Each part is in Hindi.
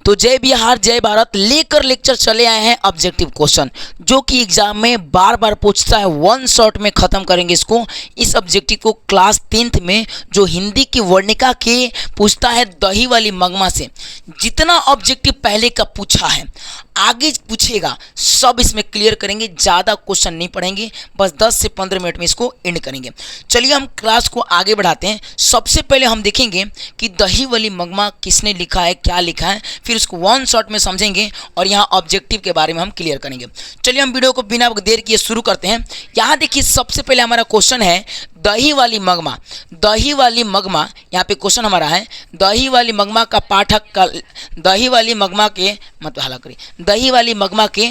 तो जय बिहार जय भारत लेकर लेक्चर चले आए हैं ऑब्जेक्टिव क्वेश्चन, जो कि एग्जाम में बार बार पूछता है। वन शॉट में खत्म करेंगे इसको। इस ऑब्जेक्टिव को क्लास 10th में जो हिंदी की वर्णिका के पूछता है दही वाली मगमा से। जितना ऑब्जेक्टिव पहले का पूछा है आगे पूछेगा सब इसमें क्लियर करेंगे। ज़्यादा क्वेश्चन नहीं पढ़ेंगे, बस 10 से 15 मिनट में इसको एंड करेंगे। चलिए हम क्लास को आगे बढ़ाते हैं। सबसे पहले हम देखेंगे कि दही वाली मगमा किसने लिखा है, क्या लिखा है, फिर उसको वन शॉट में समझेंगे और यहाँ ऑब्जेक्टिव के बारे में हम क्लियर करेंगे। चलिए हम वीडियो को बिना देर किए शुरू करते हैं। यहाँ देखिए सबसे पहले हमारा क्वेश्चन है दही वाली मगमा। दही वाली मगमा, यहाँ पे क्वेश्चन हमारा है दही वाली मगमा का पाठक का, दही वाली मगमा के मतलब हाला करिए, दही वाली मगमा के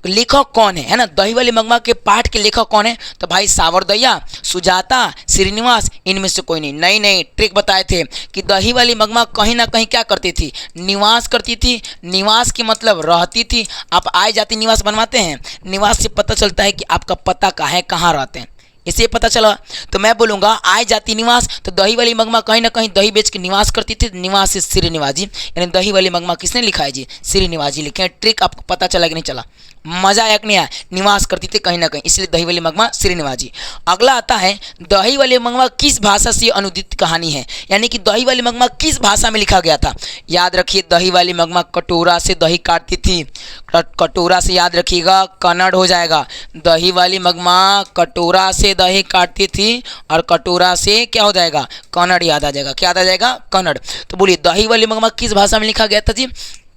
लेखक कौन है ना। दही वाली मगमा के पाठ के लेखक कौन है? तो भाई सावरदया, सुजाता, श्रीनिवास, इनमें से कोई नहीं। नहीं ट्रिक बताए थे कि दही वाली मगमा कहीं ना कहीं क्या करती थी, निवास करती थी। निवास की मतलब रहती थी। आप आए जाति निवास बनवाते हैं, निवास से पता चलता है कि आपका पता कहाँ है, कहाँ रहते हैं, इसे पता चला। तो मैं बोलूँगा आय जाति निवास। तो दही वाली मगमा कहीं ना कहीं दही बेच के निवास करती थी। निवास से श्रीनिवास जी, यानी दही वाली मगमा किसने लिखा है जी? श्रीनिवास जी लिखे हैं। ट्रिक आपको पता चला कि नहीं चला? मजा आया कि नहीं आया? निवास करती थी कहीं ना कहीं, इसलिए दही वाली मगमा श्रीनिवास जी। अगला आता है दही वाली मगमा किस भाषा से अनुदित कहानी है, यानी कि दही वाली मगमा किस भाषा में लिखा गया था। याद रखिए दही वाली मगमा कटोरा से दही काटती थी। कटोरा से याद रखिएगा कन्नड़ हो जाएगा। दही वाली मगमा कटोरा से दही काटती थी और कटोरा से क्या हो जाएगा? कन्नड़ याद आ जाएगा। क्या याद आ जाएगा? कन्नड़। तो बोलिए दही वाली मगमा किस भाषा में लिखा गया था जी?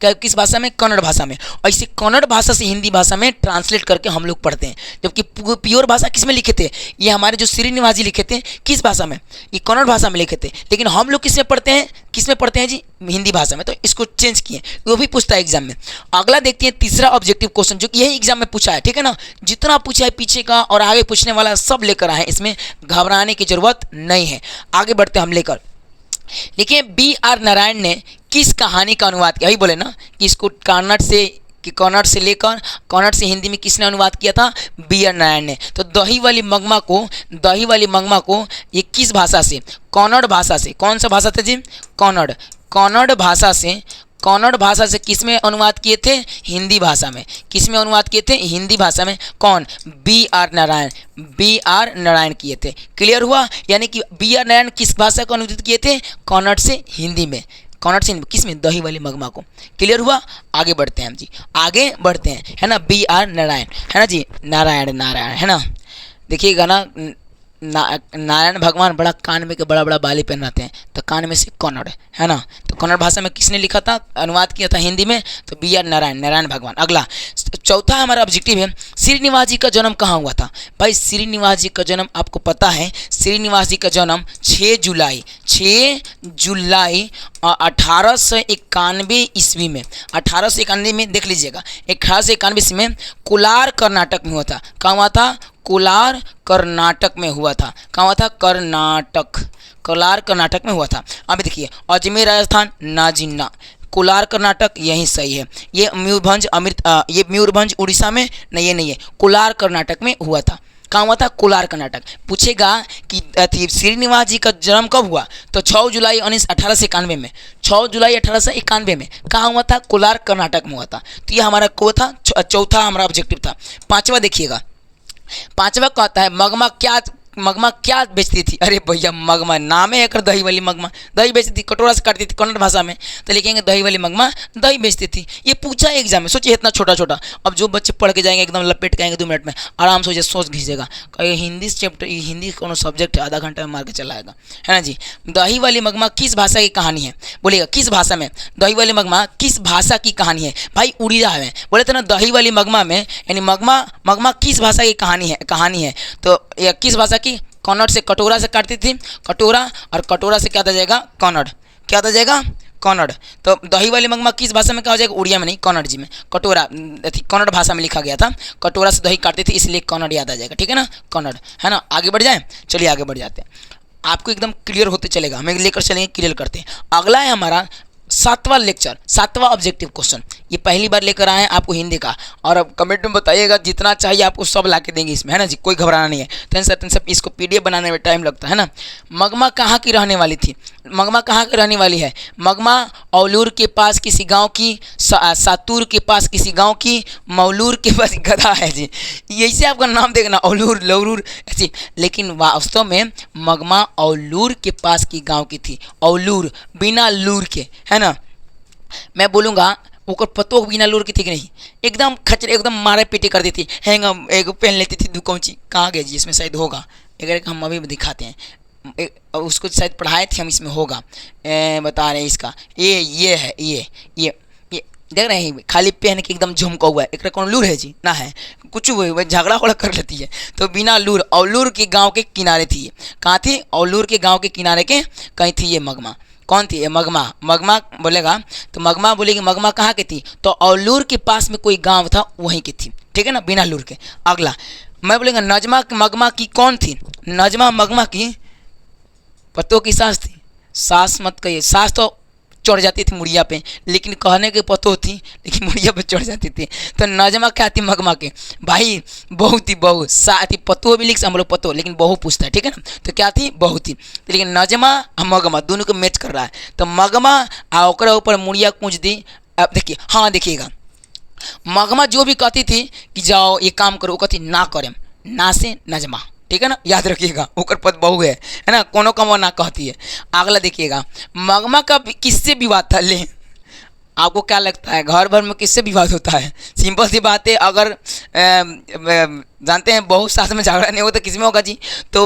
किस भाषा में? कन्नड़ भाषा में। और इसे कन्नड़ भाषा से हिंदी भाषा में ट्रांसलेट करके हम लोग पढ़ते हैं। जबकि प्योर भाषा किस में लिखे थे? ये हमारे जो श्रीनिवास जी लिखे थे किस भाषा में? ये कन्नड़ भाषा में लिखे थे। लेकिन हम लोग किस में पढ़ते हैं? किस में पढ़ते हैं जी? हिंदी भाषा में। तो इसको चेंज किए, वो भी पूछता है एग्जाम में। अगला देखते हैं तीसरा ऑब्जेक्टिव क्वेश्चन, जो कि यही एग्जाम में पूछा है। ठीक है ना, जितना पूछा है पीछे का और आगे पूछने वाला सब लेकर आए, इसमें घबराने की जरूरत नहीं है। आगे बढ़ते हैं हम लेकर। देखिए B.R. नारायण ने किस कहानी का अनुवाद किया? यही बोले ना कि इसको कन्नड़ से लेकर कन्नड़ से हिंदी में किसने अनुवाद किया था? B.R. नारायण ने। तो दही वाली मगमा को ये किस भाषा से? कन्नड़ भाषा से। कौन सा भाषा था जी? कन्नड़। कन्नड़ भाषा से किस में अनुवाद किए थे? हिंदी भाषा में। किस में अनुवाद किए थे? हिंदी भाषा में। कौन? B.R. नारायण किए थे। क्लियर हुआ? यानी कि B.R. नारायण किस भाषा को अनुवादित किए थे? कन्नड़ से हिंदी में। कन्नड़ से किस में? दही वाली मगमा को। क्लियर हुआ? आगे बढ़ते हैं हम जी, आगे बढ़ते हैं, है ना। B.R. नारायण, है ना जी, नारायण, है ना। देखिएगा ना, नारायण भगवान बड़ा कान में के बड़ा बड़ा बाली पहनाते हैं, तो कान में से कन्नड़, है ना। तो कन्नड़ भाषा में किसने लिखा था, अनुवाद किया था हिंदी में? तो B.R. नारायण भगवान। अगला चौथा हमारा ऑब्जेक्टिव है श्रीनिवास जी का जन्म कहाँ हुआ था। भाई श्रीनिवास जी का जन्म आपको पता है, श्रीनिवास जी का जन्म 6 जुलाई 1891 ईस्वी में, 1891 में देख लीजिएगा, 1891 ईस्वी में कोलार कर्नाटक में हुआ था। कहाँ हुआ था? कोलार कर्नाटक में हुआ था। कहाँ हुआ था? कोलार कर्नाटक में हुआ था। अभी देखिए अजमेर राजस्थान ना जिन्ना, कोलार कर्नाटक यही सही है। ये मयूरभंज उड़ीसा में नहीं, ये नहीं है, कोलार कर्नाटक में हुआ था। कहाँ हुआ था? कोलार कर्नाटक। पूछेगा कि श्रीनिवास जी का जन्म कब हुआ? तो 6 जुलाई 1891 में। 6 जुलाई 1891 में कहाँ हुआ था? कोलार कर्नाटक में हुआ था। तो ये हमारा को था चौथा हमारा ऑब्जेक्टिव था। पांचवा देखिएगा, पांचवा कहता है मगमा क्या बेचती थी? अरे भैया मगमा नाम है एक दही वाली मगमा, दही बेचती थी, कटोरा से काटती थी कन्नड़ भाषा में, तो लिखेंगे दही वाली मगमा दही बेचती थी। ये पूछा है एग्जाम में, सोचिए इतना छोटा छोटा। अब जो बच्चे पढ़ के जाएंगे एकदम लपेट के आएंगे 2 मिनट में, आराम से सोच घिसेगा। हिंदी चैप्टर, हिंदी कौन सब्जेक्ट है, आधा घंटा में मार के चला आएगा, है ना जी। दही वाली मगमा किस भाषा की कहानी है? बोलेगा किस भाषा में? दही वाली मगमा किस भाषा की कहानी है? भाई उड़िया में बोले थे ना दही वाली मगमा में, यानी मगमा किस भाषा की कहानी है। तो यह किस भाषा की? कन्नड़ से, कटोरा से काटती थी, कटोरा, और कटोरा से क्या आ जाएगा? कन्नड़। क्या आ जाएगा? कन्नड़। तो दही वाली मगमा किस भाषा में क्या हो जाएगा? उड़िया में नहीं, कन्नड़ जी में। कटोरा कन्नड़ भाषा में लिखा गया था, कटोरा से दही काटती थी, इसलिए कन्नड़ याद आ जाएगा। ठीक है ना, कन्नड़, है ना। आगे बढ़ जाए, चलिए आगे बढ़ जाते हैं, आपको एकदम क्लियर होते चलेगा, हमें लेकर चलेंगे, क्लियर करते हैं। अगला है हमारा 7वां लेक्चर, 7वां ऑब्जेक्टिव क्वेश्चन। ये पहली बार लेकर आए हैं आपको हिंदी का। और अब कमेंट में बताइएगा, जितना चाहिए आपको सब ला के देंगे इसमें, है ना जी, कोई घबराना नहीं है। टेंशन इसको पीडीएफ बनाने में टाइम लगता है ना। मगमा कहाँ की रहने वाली थी? मगमा कहाँ की रहने वाली है? मगमा औलूर के पास किसी गांव की, सातूर के पास किसी गांव की, मौलूर के पास गधा है जी। यही आपका नाम देखना, औलूर लौरूर ऐसी, लेकिन वास्तव में मगमा औलूर के पास की गांव की थी। औलूर बिना लूर के, है ना। मैं बोलूँगा ओकर पतो बिना लूर की थी कि नहीं, एकदम खचरे, एकदम मारे पीटे कर देती, हैंग एक पहन लेती थी दुकौची। कहाँ गए जी? इसमें शायद होगा, एक हम अभी दिखाते हैं। उसको शायद पढ़ाए थे हम, इसमें होगा। बता रहे हैं इसका, ये है, ये देख रहे हैं, खाली पहन के एकदम झुमका हुआ है। एक कौन लूर है जी? ना है, कुछ वो झगड़ा वगड़ा कर लेती है। तो बिना लूर, औलूर के गांव के किनारे थी ये। कहाँ थी? औलूर के गांव के किनारे के कहीं थी ये मगमा। कौन थी ये? मगमा। मगमा बोलेगा तो मगमा बोलेगी, मगमा कहाँ की थी? तो औलूर के पास में कोई गांव था, वहीं की थी, ठीक है ना, बिना लूर के। अगला मैं बोलेगा, नजमा मगमा की कौन थी? नजमा मगमा की पतों की सास थी। सास मत कहिए, सास तो चढ़ जाती थी मुड़िया पे, लेकिन कहने के पतो थी, लेकिन मुड़िया पे चढ़ जाती थी। तो नजमा क्या थी मगमा के? भाई बहू थी, बहू। साथ ही पतो भी लिख, हम लोग पतो, लेकिन बहू पूछता है, ठीक है ना। तो क्या थी? बहू थी। तो लेकिन नजमा और मगमा दोनों को मैच कर रहा है। तो मगमा आ ओकरा ऊपर मुड़िया कूच दी। अब देखिए, हाँ देखिएगा, मगमा जो भी कहती थी कि जाओ ये काम करो, वो कहती ना करें, ना से नजमा, ठीक है ना, याद रखिएगा। ओकर पद बहू है ना, कोनो कमवा ना कहती है। अगला देखिएगा, मगमा का किससे विवाद था? ले, आपको क्या लगता है घर भर में किससे विवाद होता है? सिंपल सी बात है, अगर जानते हैं बहू सास में झगड़ा नहीं होता, किस में होगा जी? तो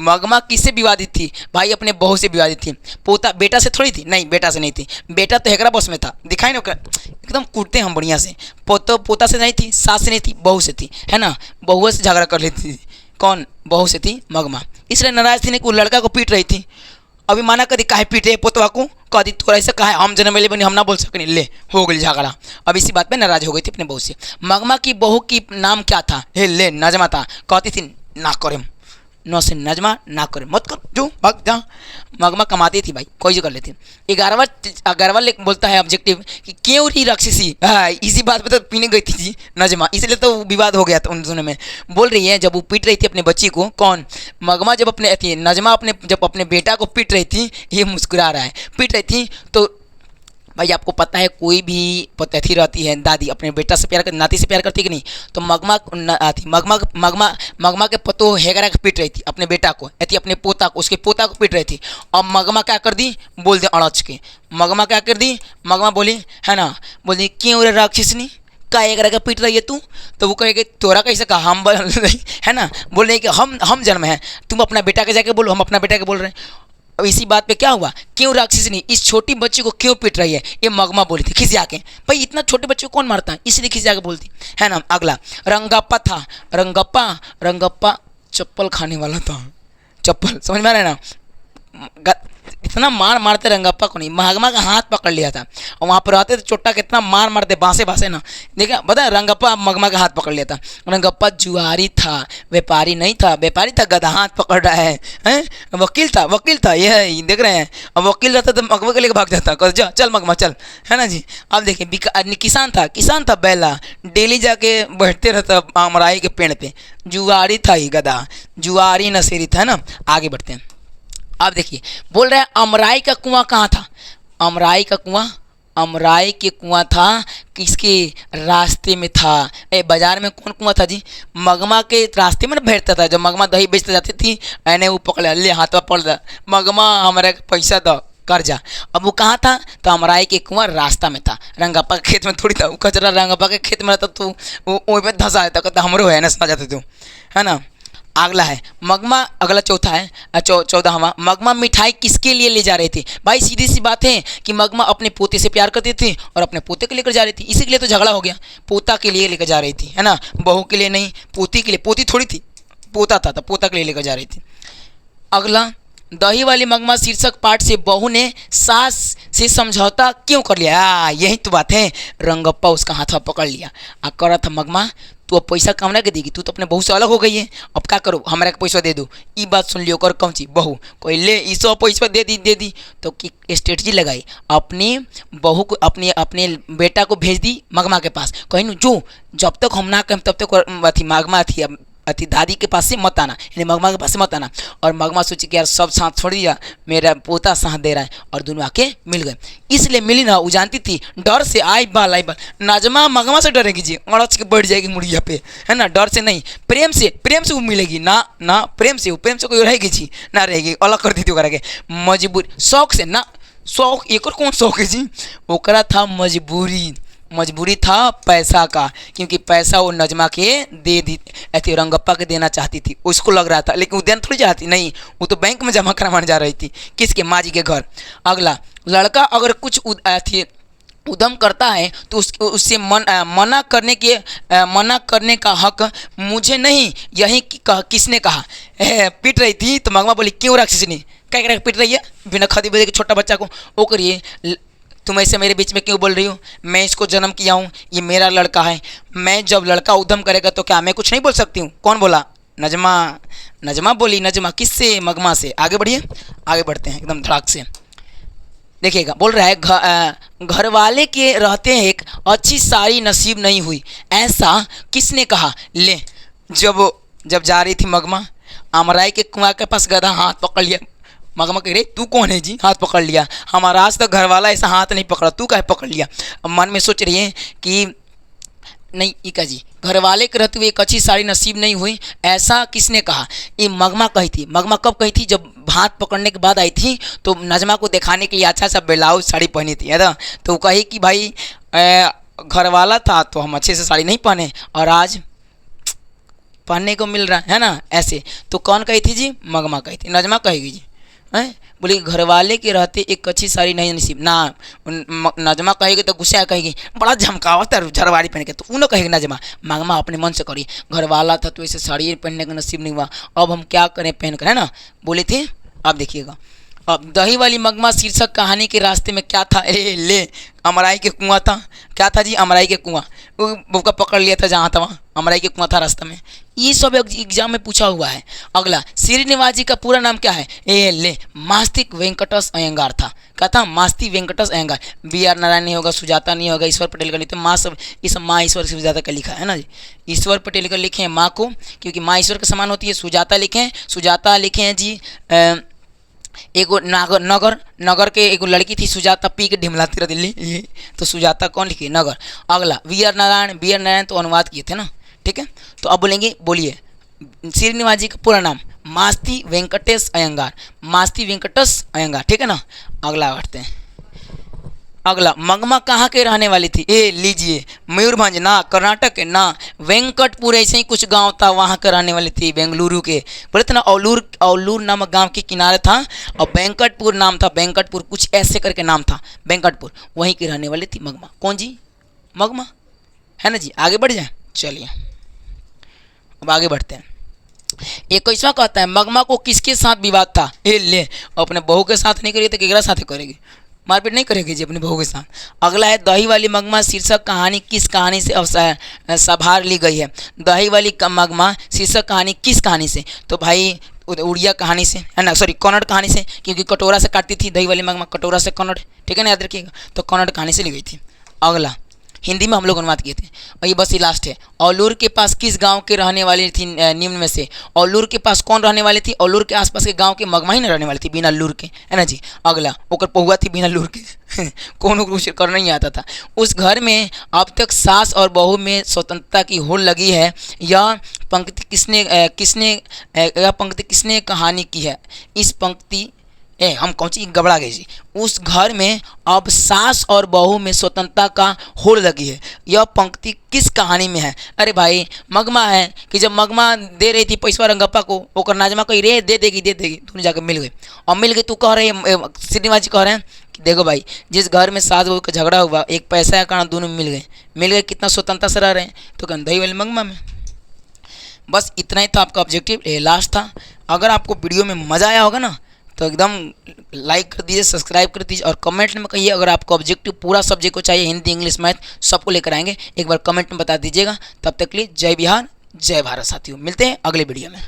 मगमा किससे विवादित थी? भाई अपने बहू से विवादित थी। पोता बेटा से थोड़ी थी, नहीं बेटा से नहीं थी। बेटा तो हेकरा बस में था, दिखाई ना एकदम कूटते हम बढ़िया से। पोता से नहीं थी, सास से नहीं थी, बहू से थी, है ना। बहू से झगड़ा कर लेती थी। कौन? बहू से थी मगमा। इसलिए नाराज थी नहीं, कोई लड़का को पीट रही थी। अभी माना कदी काहे पीटे पोतवा को, कदी तोरा ऐसा कहा हम जन्म ले बनी, हम ना बोल सकनी, ले हो गई झगड़ा। अब इसी बात पे नाराज हो गई थी अपने बहू से। मगमा की बहू की नाम क्या था? हे ले, नजमा था। कहती थी ना करें, नौ से नजमा ना करे, मत कर, जो भाग जा। मगमा कमाती थी भाई, कोई जो कर लेती। 11वां बोलता है ऑब्जेक्टिव कि क्यों रही राक्षसी। इसी बात पे तो पीने गई थी जी नजमा, इसलिए तो विवाद हो गया था उन दोनों में। बोल रही है, जब वो पीट रही थी अपने बच्ची को, कौन? मगमा जब अपने नजमा जब अपने बेटा को पीट रही थी, ये मुस्कुरा रहा है, पीट रही थी। तो भाई आपको पता है, कोई भी पतथी रहती है, दादी अपने बेटा से प्यार करती, नाती से प्यार करती कि नहीं? तो मगमा के पतो हेगरा के पीट रही थी अपने बेटा को, ऐसी अपने पोता को, उसके पोता को पीट रही थी। और मगमा क्या कर दी? बोल दे अड़च के। मगमा क्या कर दी? मगमा बोली, है ना, बोली क्यों रे राक्षसनी, का एक का पीट रही है तू? तो वो कहेगा तोरा कैसे कहा, हम है ना, बोल रहे कि हम जन्म है, तुम अपना बेटा के जाके बोलो, हम अपना बेटा के बोल रहे हैं। अब इसी बात पे क्या हुआ, क्यों राक्षसनी इस छोटी बच्ची को क्यों पीट रही है? ये मगमा बोली थी खिसिया के। भाई इतना छोटे बच्चे को कौन मारता है, इसलिए खिसिया के बोलती है ना। अगला रंगप्पा था। रंगप्पा चप्पल खाने वाला था। चप्पल समझ में आ रहा है ना। इतना मार मारते रंगप्पा को नहीं, मगमा का हाथ पकड़ लिया था, और वहाँ पर रहते थे चोट्टा कितना मार मारते बासे ना। देखा बता, रंगप्पा मगमा का हाथ पकड़ लिया था। रंगप्पा जुआरी था, व्यापारी नहीं था। व्यापारी था, गधा हाथ पकड़ रहा है, हैं? वकील था ये देख रहे हैं। अब वकील रहता तो मगमा के लेकर भाग जाता, कह जा चल मगमा चल, है ना जी। अब देखिए, किसान था बैला, डेली जाके बैठते रहता अमराई के पेड़ पे। जुआरी था ही गधा, जुआरी नशेरी था, है ना। आगे बढ़ते हैं। अब देखिए, बोल रहे हैं अमराई का कुआं कहाँ था? अमराई के कुआं था किसके रास्ते में था? बाजार में कौन कुआं था जी? मगमा के रास्ते में ना बैठता था, जब मगमा दही बेचते जाती थी, मैंने वो पकड़ ले हाथ पड़ जा, मगमा हमारे पैसा दो कर्जा। अब वो कहाँ था? तो अमराई के कुआं रास्ता में था। रंगप्पा के खेत में थोड़ी था, वो कचरा रंगप्पा के खेत में रहता तो वो वहीं पर धंसा देता, कहता हमरो है ना, समझ जाते तू, है ना। अगला है मगमा, अगला चौथा है 14वां। मगमा मिठाई किसके लिए ले जा रही थी? भाई सीधी सी बात है कि मगमा अपने पोते से प्यार करती थी और अपने पोते को लेकर जा रही थी, इसी के लिए तो झगड़ा हो गया। पोता के लिए लेकर जा रही थी, है ना, बहू के लिए नहीं, पोती के लिए। पोती थोड़ी थी, पोता था, तो पोता के लिए लेकर जा रही थी। अगला, दही वाली मगमा शीर्षक पाठ से बहू ने सास से समझौता क्यों कर लिया? यही तो बात है, रंगप्पा उसका हाथ पकड़ लिया और करा था मगमा तू अब पैसा कमाना के देगी, तू तो अपने बहू से अलग हो गई है, अब क्या करो, हमारा के पैसा दे दो। ये बात सुन लियो कर कौन सी बहू कोई ले इसो पैसा दे दी। तो की स्ट्रेटजी लगाई, अपनी बहू को अपने अपने बेटा को भेज दी मगमा के पास, कहीं जो जब तक हम ना कहें तब तक अथी मगमा अति दादी के पास से मत आना, यानी मगमा के पास से मत आना। और मगमा सोची कि यार सब साथ छोड़ दिया, मेरा पोता साथ दे रहा है, और दोनों आके मिल गए। इसलिए मिली ना, वो जानती थी डर से आई बाल नाजमा मगमा से डरेगी जी, अड़च के बैठ जाएगी मुड़िया पे, है ना, डर से नहीं, प्रेम से वो मिलेगी ना प्रेम से कोई रहेगी जी ना रहेगी, अलग कर दी थी ओकरा के मजबूरी, शौक से ना, शौक एक और कौन शौक है जी, ओकरा था मजबूरी था पैसा का, क्योंकि पैसा वो नजमा के दे दी ऐसी रंगप्पा के देना चाहती थी, उसको लग रहा था, लेकिन वो देना थोड़ी चाहती, नहीं वो तो बैंक में जमा करवाने जा रही थी, किसके, माँ जी के घर। अगला, लड़का अगर कुछ उद्यम करता है तो उससे मना करने का हक मुझे नहीं, यही किसने कहा। पीट रही थी तो मगमा बोली क्यों राक्षसनी, क्या पीट रही है बिना खदी बजे के छोटा बच्चा को, वो करिए तुम ऐसे मेरे बीच में क्यों बोल रही हो, मैं इसको जन्म किया हूँ, ये मेरा लड़का है, मैं जब लड़का उद्यम करेगा तो क्या मैं कुछ नहीं बोल सकती हूँ। कौन बोला, नजमा बोली, नजमा किससे, मगमा से। आगे बढ़िए, आगे बढ़ते हैं एकदम धड़ाक से, देखिएगा, बोल रहा है घर वाले के रहते एक अच्छी सारी नसीब नहीं हुई, ऐसा किसने कहा। ले, जब जा रही थी मगमा अमराई के कुआं के पास गधा हाथ पकड़ लिया, मगमा कह रही तू कौन है जी, हाथ पकड़ लिया, हमारा आज तक घर वाला ऐसा हाथ नहीं पकड़ा, तू काहे पकड़ लिया। अब मन में सोच रही है कि नहीं इका जी, घर वाले के रहते हुए एक अच्छी साड़ी नसीब नहीं हुई, ऐसा किसने कहा। ये मगमा कही थी। मगमा कब कही थी, जब हाथ पकड़ने के बाद आई थी तो नजमा को दिखाने के लिए अच्छा सा ब्लाउज साड़ी पहनी थी, है ना, तो कही कि भाई घर वाला था तो हम अच्छे से साड़ी नहीं पहने और आज पहनने को मिल रहा है ना, ऐसे। तो कौन कही थी जी, मगमा कही थी। नजमा कहेगी जी, हैं बोली घर वाले के रहते एक अच्छी साड़ी नहीं नसीब ना, नजमा कहेगी तो गुस्सा कहेगी बड़ा झमकावत है झरवाड़ी पहन के, तो उन्होंने कहेगी नजमा, मगमा अपने मन से करी घर वाला था तो ऐसे साड़ी पहनने का नसीब नहीं हुआ, अब हम क्या करें पहन कर, है ना, बोली थी। अब देखिएगा, अब दही वाली मगमा शीर्षक कहानी के रास्ते में क्या था, ले अमराई के कुआं था, क्या था जी, अमराई के कुआं, वो का पकड़ लिया था जहाँ था वहाँ अमराई के कुआं था रास्ता में। ये सब एग्जाम में पूछा हुआ है। अगला, श्रीनिवास जी का पूरा नाम क्या है, ले मास्तिक वेंकटस अयंगार था, क्या था, मास्ती वेंकटस अयंगार। BR नारायण नहीं होगा, सुजाता नहीं होगा, ईश्वर पटेल का लिखते माँ सब, ये सब माँ ईश्वर सुजाता का लिखा है ना जी, ईश्वर पटेल का लिखे हैं माँ को, क्योंकि माँ ईश्वर के समान होती है। सुजाता लिखे हैं जी एगो नगर के एगो लड़की थी सुजाता, पी के ढिमलाती रह दिल्ली, तो सुजाता कौन लिखी, नगर। अगला, BR नारायण तो अनुवाद किए थे ना, ठीक है। तो अब बोलिए श्रीनिवास जी का पूरा नाम मास्ती वेंकटेश अयंगार, ठीक है ना। अगला बढ़ते हैं। अगला, मगमा कहाँ के रहने वाली थी, लीजिए मयूरभंज ना, कर्नाटक के ना, वेंकटपुर ऐसे ही कुछ गांव था वहाँ के रहने वाली थी, बेंगलुरु के, बोले थे ना औलूर नामक गांव के किनारे था, और वेंकटपुर नाम था, वेंकटपुर कुछ ऐसे करके नाम था, वेंकटपुर, वहीं की रहने वाली थी मगमा। कौन जी, मगमा, है ना जी। आगे बढ़ जाए, चलिए अब आगे बढ़ते हैं। 21वां कहता है मगमा को किसके साथ विवाद था, ले अपने बहू के साथ नहीं करेगी तो केकरा साथ करेगी, मारपीट नहीं करेगी जी अपनी बहू के साथ। अगला है दही वाली मगमा शीर्षक कहानी किस कहानी से संभार ली गई है। दही वाली मगमा शीर्षक कहानी किस कहानी से, तो भाई उड़िया कहानी से, है ना, सॉरी कन्नड़ कहानी से, क्योंकि कटोरा से काटती थी दही वाली मगमा, कटोरा से कन्नड़, ठीक है ना, याद रखिएगा। तो कन्नड़ कहानी से ली गई थी। अगला, हिंदी में हम लोग अनुवाद किए थे, और ये बस ये लास्ट है। औलूर के पास किस गांव के रहने वाली थी, निम्न में से औलूर के पास कौन रहने वाली थी, औलूर के आसपास के गांव के मगमा ही न रहने वाली थी, बिना लूर के, है ना जी। अगला, ओकर पहुआ थी बिना लूर के कोनो कुछ करना नहीं आता था। उस घर में अब तक सास और बहू में स्वतंत्रता की होड़ लगी है। यह पंक्ति किसने कहानी की है। इस पंक्ति हम कौन सी गबड़ा गई जी। उस घर में अब सास और बहू में स्वतंत्रता का होड़ लगी है। यह पंक्ति किस कहानी में है। अरे भाई मगमा है कि जब मगमा दे रही थी पैसा रंगप्पा को, ओकर नाजमा कही रे दे देगी दोनों जाकर मिल गए, और मिल गए तो कह रहे हैं श्रीनिवास जी कह रहे हैं कि देखो भाई जिस घर में सास बहू का झगड़ा हुआ, एक पैसा के कारण दोनों मिल गए, कितना स्वतंत्रता से रह रहे हैं, तो दही वाली मगमा में। बस इतना ही था आपका ऑब्जेक्टिव, लास्ट था। अगर आपको वीडियो में मज़ा आया होगा ना तो एकदम लाइक कर दीजिए, सब्सक्राइब कर दीजिए और कमेंट में कहिए अगर आपको ऑब्जेक्टिव पूरा सब्जेक्ट को चाहिए, हिंदी इंग्लिश मैथ सबको लेकर आएंगे, एक बार कमेंट में बता दीजिएगा। तब तक के लिए जय बिहार जय भारत साथियों, मिलते हैं अगले वीडियो में।